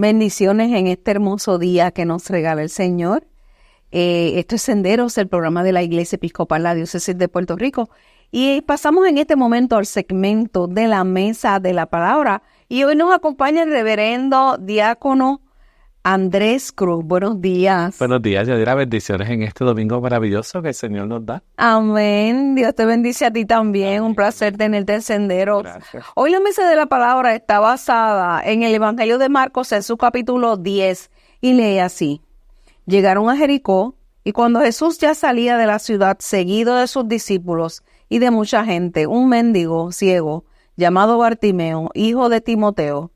Bendiciones en este hermoso día que nos regala el Señor. Esto es Senderos, el programa de la Iglesia Episcopal La Diócesis de Puerto Rico. Y pasamos en este momento al segmento de la Mesa de la Palabra. Y hoy nos acompaña el reverendo diácono Andrés Cruz. Buenos días. Buenos días, Yadira. Bendiciones en este domingo maravilloso que el Señor nos da. Amén. Dios te bendice a ti también. Amén. Un placer tenerte en Senderos. Gracias. Hoy la Mesa de la Palabra está basada en el Evangelio de Marcos en su capítulo 10 y lee así. Llegaron a Jericó y cuando Jesús ya salía de la ciudad seguido de sus discípulos y de mucha gente, un mendigo ciego llamado Bartimeo, hijo de Timeo,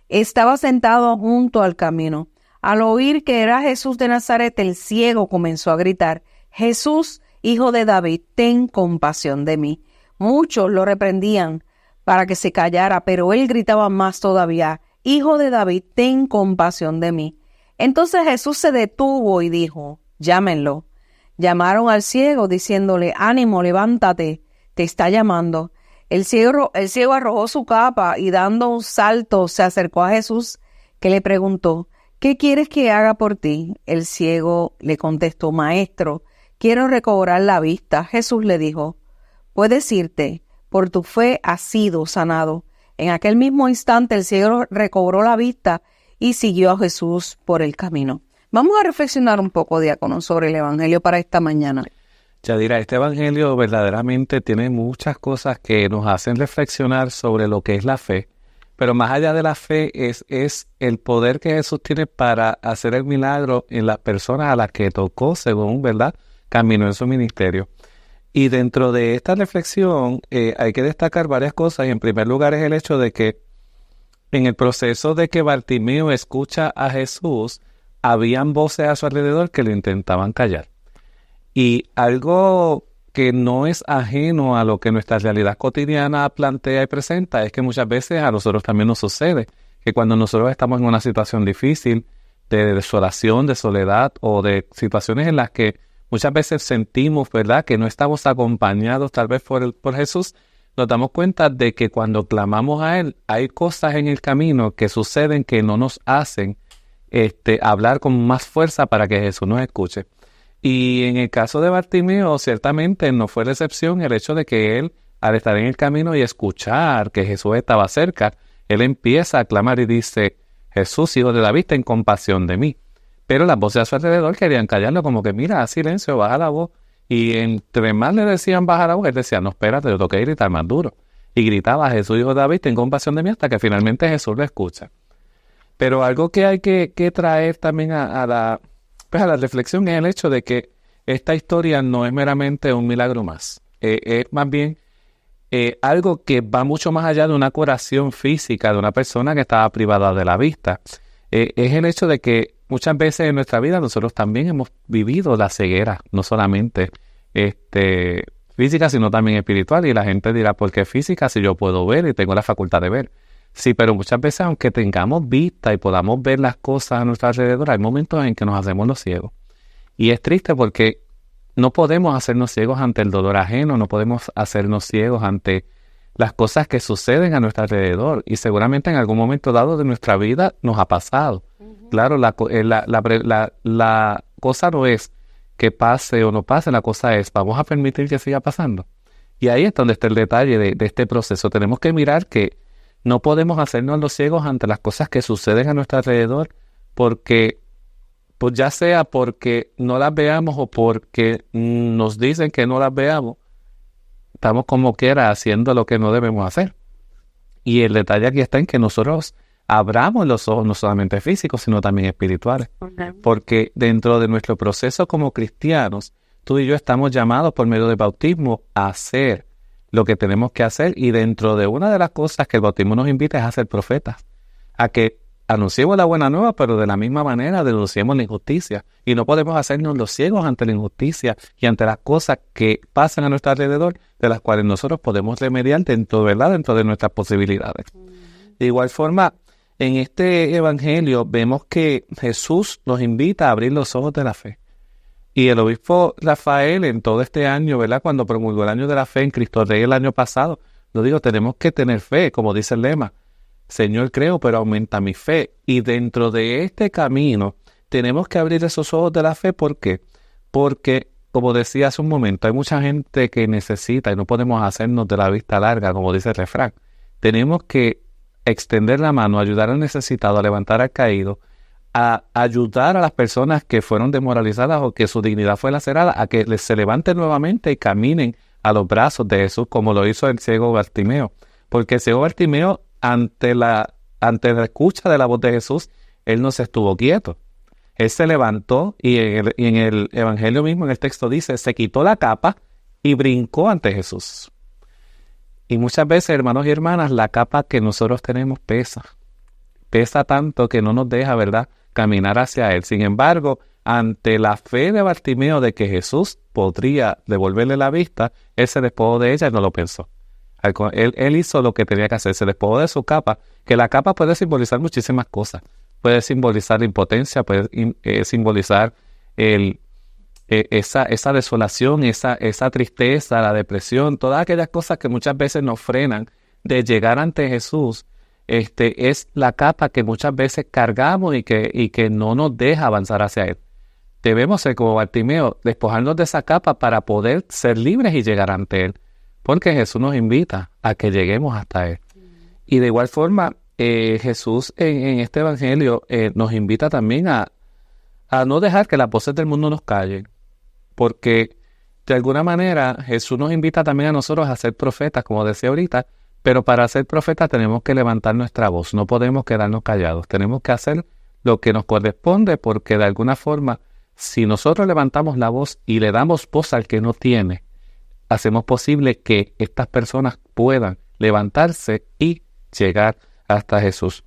estaba sentado junto al camino. Al oír que era Jesús de Nazaret, el ciego comenzó a gritar: Jesús, hijo de David, ten compasión de mí. Muchos lo reprendían para que se callara, pero él gritaba más todavía: Hijo de David, ten compasión de mí. Entonces Jesús se detuvo y dijo: Llámenlo. Llamaron al ciego diciéndole: Ánimo, levántate, te está llamando. El ciego arrojó su capa y dando un salto se acercó a Jesús, que le preguntó: ¿Qué quieres que haga por ti? El ciego le contestó: Maestro, quiero recobrar la vista. Jesús le dijo: Puedes irte, por tu fe has sido sanado. En aquel mismo instante el ciego recobró la vista y siguió a Jesús por el camino. Vamos a reflexionar un poco, diácono, sobre el Evangelio para esta mañana. Yadira, este Evangelio verdaderamente tiene muchas cosas que nos hacen reflexionar sobre lo que es la fe, pero más allá de la fe es el poder que Jesús tiene para hacer el milagro en las personas a las que tocó, según, ¿verdad?, caminó en su ministerio. Y dentro de esta reflexión hay que destacar varias cosas, y en primer lugar es el hecho de que en el proceso de que Bartimeo escucha a Jesús, habían voces a su alrededor que lo intentaban callar. Y algo que no es ajeno a lo que nuestra realidad cotidiana plantea y presenta es que muchas veces a nosotros también nos sucede que cuando nosotros estamos en una situación difícil de desolación, de soledad o de situaciones en las que muchas veces sentimos, ¿verdad?, que no estamos acompañados tal vez por Jesús, nos damos cuenta de que cuando clamamos a Él hay cosas en el camino que suceden que no nos hacen hablar con más fuerza para que Jesús nos escuche. Y en el caso de Bartimeo, ciertamente no fue la excepción el hecho de que él, al estar en el camino y escuchar que Jesús estaba cerca, él empieza a clamar y dice: Jesús, hijo de David, ten compasión de mí. Pero las voces a su alrededor querían callarlo, como que mira, silencio, baja la voz. Y entre más le decían baja la voz, él decía: no, espérate, yo tengo que gritar más duro. Y gritaba: Jesús, hijo de David, ten compasión de mí, hasta que finalmente Jesús lo escucha. Pero algo que hay que traer también a la reflexión es el hecho de que esta historia no es meramente un milagro más. Es más bien algo que va mucho más allá de una curación física de una persona que estaba privada de la vista. Es el hecho de que muchas veces en nuestra vida nosotros también hemos vivido la ceguera, no solamente física, sino también espiritual. Y la gente dirá: ¿por qué física si yo puedo ver y tengo la facultad de ver? Sí, pero muchas veces, aunque tengamos vista y podamos ver las cosas a nuestro alrededor, hay momentos en que nos hacemos los ciegos. Y es triste porque no podemos hacernos ciegos ante el dolor ajeno, no podemos hacernos ciegos ante las cosas que suceden a nuestro alrededor. Y seguramente en algún momento dado de nuestra vida nos ha pasado. Uh-huh. Claro, la cosa no es que pase o no pase, la cosa es: ¿vamos a permitir que siga pasando? Y ahí es donde está el detalle de este proceso. Tenemos que mirar que no podemos hacernos los ciegos ante las cosas que suceden a nuestro alrededor, porque, pues ya sea porque no las veamos o porque nos dicen que no las veamos, estamos como quiera haciendo lo que no debemos hacer. Y el detalle aquí está en que nosotros abramos los ojos no solamente físicos, sino también espirituales. Okay. Porque dentro de nuestro proceso como cristianos, tú y yo estamos llamados por medio del bautismo a hacer lo que tenemos que hacer, y dentro de una de las cosas que el bautismo nos invita es a ser profetas, a que anunciemos la buena nueva, pero de la misma manera denunciemos la injusticia. Y no podemos hacernos los ciegos ante la injusticia y ante las cosas que pasan a nuestro alrededor, de las cuales nosotros podemos remediar dentro de nuestras posibilidades. De igual forma, en este evangelio vemos que Jesús nos invita a abrir los ojos de la fe. Y el obispo Rafael, en todo este año, ¿verdad?, cuando promulgó el año de la fe en Cristo Rey el año pasado, nos dijo: tenemos que tener fe, como dice el lema. Señor, creo, pero aumenta mi fe. Y dentro de este camino tenemos que abrir esos ojos de la fe. ¿Por qué? Porque, como decía hace un momento, hay mucha gente que necesita y no podemos hacernos de la vista larga, como dice el refrán. Tenemos que extender la mano, ayudar al necesitado, a levantar al caído, a ayudar a las personas que fueron desmoralizadas o que su dignidad fue lacerada, a que se levanten nuevamente y caminen a los brazos de Jesús, como lo hizo el ciego Bartimeo. Porque el ciego Bartimeo, ante la escucha de la voz de Jesús, él no se estuvo quieto. Él se levantó y en el Evangelio mismo, en el texto dice, se quitó la capa y brincó ante Jesús. Y muchas veces, hermanos y hermanas, la capa que nosotros tenemos pesa. Pesa tanto que no nos deja, ¿verdad?, caminar hacia Él. Sin embargo, ante la fe de Bartimeo de que Jesús podría devolverle la vista, Él se despojó de ella y no lo pensó. Él hizo lo que tenía que hacer, se despojó de su capa, que la capa puede simbolizar muchísimas cosas. Puede simbolizar la impotencia, puede simbolizar esa desolación, esa tristeza, la depresión, todas aquellas cosas que muchas veces nos frenan de llegar ante Jesús. Es la capa que muchas veces cargamos y que no nos deja avanzar hacia Él. Debemos ser como Bartimeo, despojarnos de esa capa para poder ser libres y llegar ante Él, porque Jesús nos invita a que lleguemos hasta Él. Y de igual forma, Jesús en este Evangelio nos invita también a no dejar que las voces del mundo nos callen, porque de alguna manera Jesús nos invita también a nosotros a ser profetas, como decía ahorita, pero para ser profetas tenemos que levantar nuestra voz, no podemos quedarnos callados, tenemos que hacer lo que nos corresponde, porque de alguna forma, si nosotros levantamos la voz y le damos voz al que no tiene, hacemos posible que estas personas puedan levantarse y llegar hasta Jesús.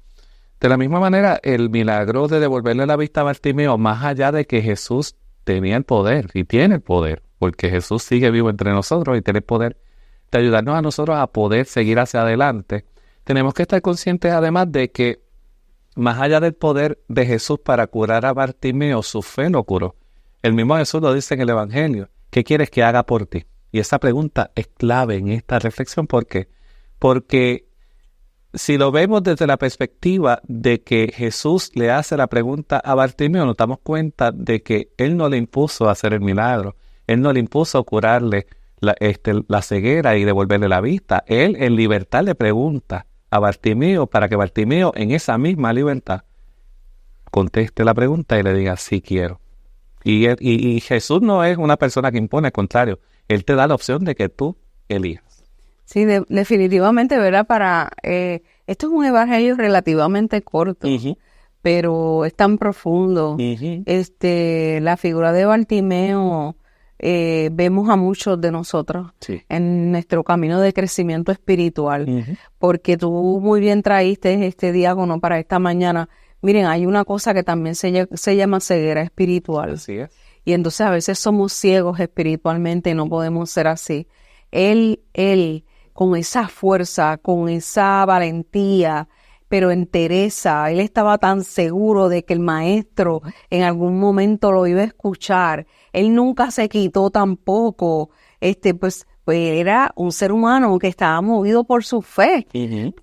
De la misma manera, el milagro de devolverle la vista a Bartimeo, más allá de que Jesús tenía el poder y tiene el poder, porque Jesús sigue vivo entre nosotros y tiene el poder de ayudarnos a nosotros a poder seguir hacia adelante, tenemos que estar conscientes además de que más allá del poder de Jesús para curar a Bartimeo, su fe lo curó. El mismo Jesús lo dice en el Evangelio. ¿Qué quieres que haga por ti? Y esa pregunta es clave en esta reflexión. ¿Por qué? Porque si lo vemos desde la perspectiva de que Jesús le hace la pregunta a Bartimeo, nos damos cuenta de que Él no le impuso hacer el milagro. Él no le impuso curarle la ceguera y devolverle la vista. Él en libertad le pregunta a Bartimeo para que Bartimeo en esa misma libertad conteste la pregunta y le diga sí quiero. Y Jesús no es una persona que impone, al contrario, Él te da la opción de que tú elijas. Sí, definitivamente, ¿verdad? Esto es un evangelio relativamente corto, pero es tan profundo. La figura de Bartimeo, vemos a muchos de nosotros en nuestro camino de crecimiento espiritual, porque tú muy bien traíste este diácono para esta mañana. Miren, hay una cosa que también se llama ceguera espiritual. Así es. Y entonces a veces somos ciegos espiritualmente y no podemos ser así. Él, con esa fuerza, con esa valentía, pero entereza, él estaba tan seguro de que el maestro en algún momento lo iba a escuchar. Él nunca se quitó tampoco, pues era un ser humano que estaba movido por su fe,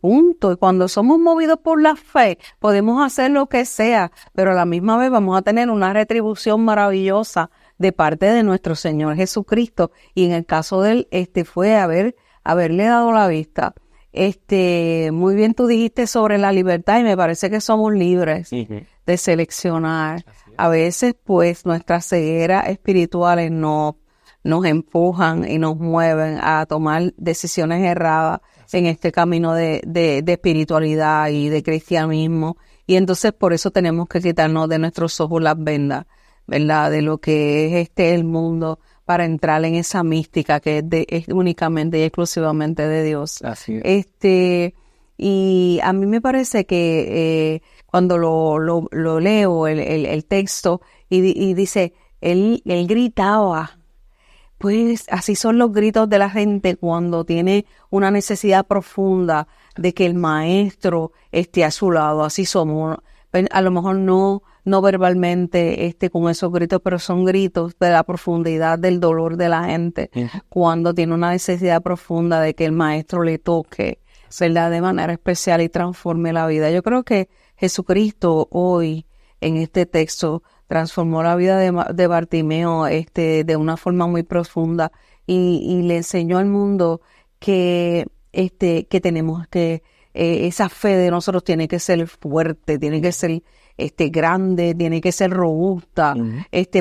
punto. Y cuando somos movidos por la fe, podemos hacer lo que sea, pero a la misma vez vamos a tener una retribución maravillosa de parte de nuestro Señor Jesucristo. Y en el caso de él, fue haberle dado la vista. Muy bien tú dijiste sobre la libertad y me parece que somos libres de seleccionar. A veces, pues, nuestras cegueras espirituales nos empujan y nos mueven a tomar decisiones erradas en este camino de espiritualidad y de cristianismo. Y entonces por eso tenemos que quitarnos de nuestros ojos las vendas, ¿verdad? De lo que es el mundo, para entrar en esa mística que es únicamente y exclusivamente de Dios. Así es. Y a mí me parece que cuando lo leo, el texto, y dice, él gritaba. Pues así son los gritos de la gente cuando tiene una necesidad profunda de que el maestro esté a su lado. Así somos, a lo mejor no verbalmente con esos gritos, pero son gritos de la profundidad del dolor de la gente cuando tiene una necesidad profunda de que el maestro le toque ¿verdad? De manera especial y transforme la vida. Yo creo que Jesucristo hoy, en este texto, transformó la vida de Bartimeo de una forma muy profunda y le enseñó al mundo que tenemos que esa fe de nosotros tiene que ser fuerte, tiene que ser grande, tiene que ser robusta,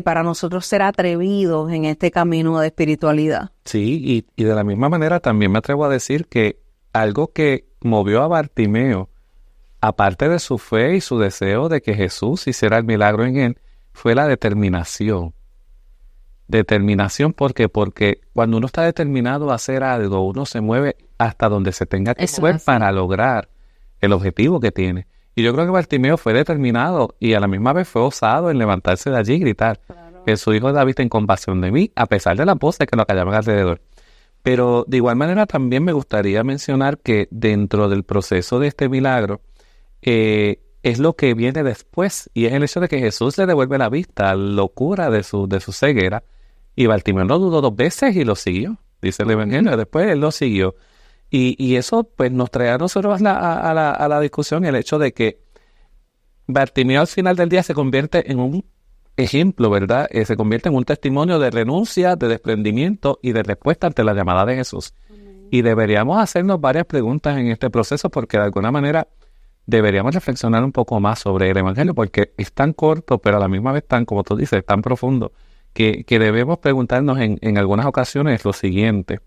para nosotros ser atrevidos en este camino de espiritualidad. Sí, y de la misma manera también me atrevo a decir que algo que movió a Bartimeo, aparte de su fe y su deseo de que Jesús hiciera el milagro en él, fue la determinación. Determinación, ¿por qué? Porque cuando uno está determinado a hacer algo, uno se mueve hasta donde se tenga que mover para lograr el objetivo que tiene. Y yo creo que Bartimeo fue determinado y a la misma vez fue osado en levantarse de allí y gritar, Jesús, hijo de David, ten compasión de mí, a pesar de las voces que lo callaban alrededor. Pero de igual manera también me gustaría mencionar que dentro del proceso de este milagro es lo que viene después, y es el hecho de que Jesús le devuelve la vista, lo cura de su ceguera, y Bartimeo no dudó 2 veces y lo siguió, dice el Evangelio, después él lo siguió. Y eso pues nos trae a nosotros a la discusión el hecho de que Bartimeo al final del día se convierte en un ejemplo, ¿verdad? Se convierte en un testimonio de renuncia, de desprendimiento y de respuesta ante la llamada de Jesús. Y deberíamos hacernos varias preguntas en este proceso porque de alguna manera deberíamos reflexionar un poco más sobre el Evangelio porque es tan corto, pero a la misma vez tan, como tú dices, tan profundo, que debemos preguntarnos en algunas ocasiones lo siguiente.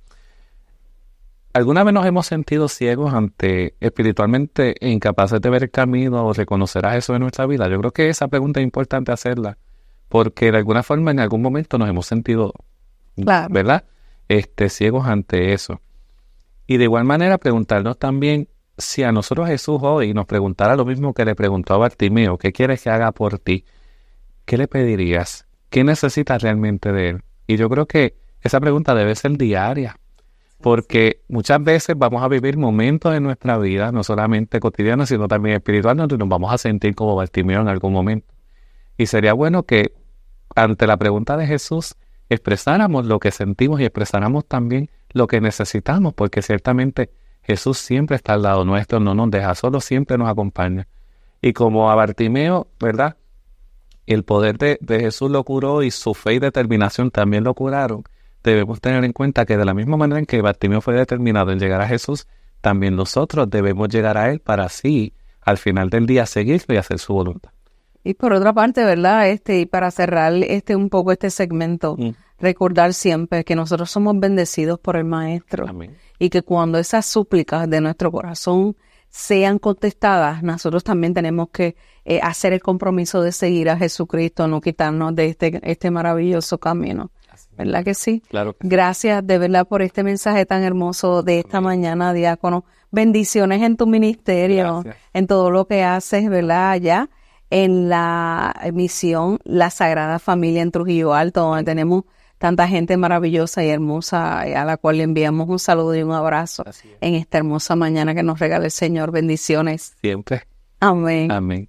¿Alguna vez nos hemos sentido ciegos espiritualmente incapaces de ver el camino o reconocer a Jesús en nuestra vida? Yo creo que esa pregunta es importante hacerla, porque de alguna forma en algún momento nos hemos sentido, ¿verdad? Ciegos ante eso. Y de igual manera preguntarnos también si a nosotros Jesús hoy nos preguntara lo mismo que le preguntó a Bartimeo, ¿qué quieres que haga por ti? ¿Qué le pedirías? ¿Qué necesitas realmente de él? Y yo creo que esa pregunta debe ser diaria. Porque muchas veces vamos a vivir momentos en nuestra vida, no solamente cotidianos, sino también espirituales, donde nos vamos a sentir como Bartimeo en algún momento. Y sería bueno que ante la pregunta de Jesús expresáramos lo que sentimos y expresáramos también lo que necesitamos, porque ciertamente Jesús siempre está al lado nuestro, no nos deja solos, siempre nos acompaña. Y como a Bartimeo, ¿verdad? El poder de Jesús lo curó y su fe y determinación también lo curaron. Debemos tener en cuenta que de la misma manera en que Bartimeo fue determinado en llegar a Jesús, también nosotros debemos llegar a Él para así, al final del día, seguirlo y hacer su voluntad. Y por otra parte, ¿verdad? Y para cerrar un poco este segmento, recordar siempre que nosotros somos bendecidos por el Maestro. Amén. Y que cuando esas súplicas de nuestro corazón sean contestadas, nosotros también tenemos que hacer el compromiso de seguir a Jesucristo, no quitarnos de este maravilloso camino. ¿Verdad que sí? Claro que sí. Gracias de verdad por este mensaje tan hermoso de esta mañana, diácono. Bendiciones en tu ministerio, Gracias. en todo lo que haces, ¿verdad? Allá en la misión La Sagrada Familia en Trujillo Alto, donde tenemos tanta gente maravillosa y hermosa, a la cual le enviamos un saludo y un abrazo en esta hermosa mañana que nos regala el Señor. Bendiciones. Siempre. Amén. Amén.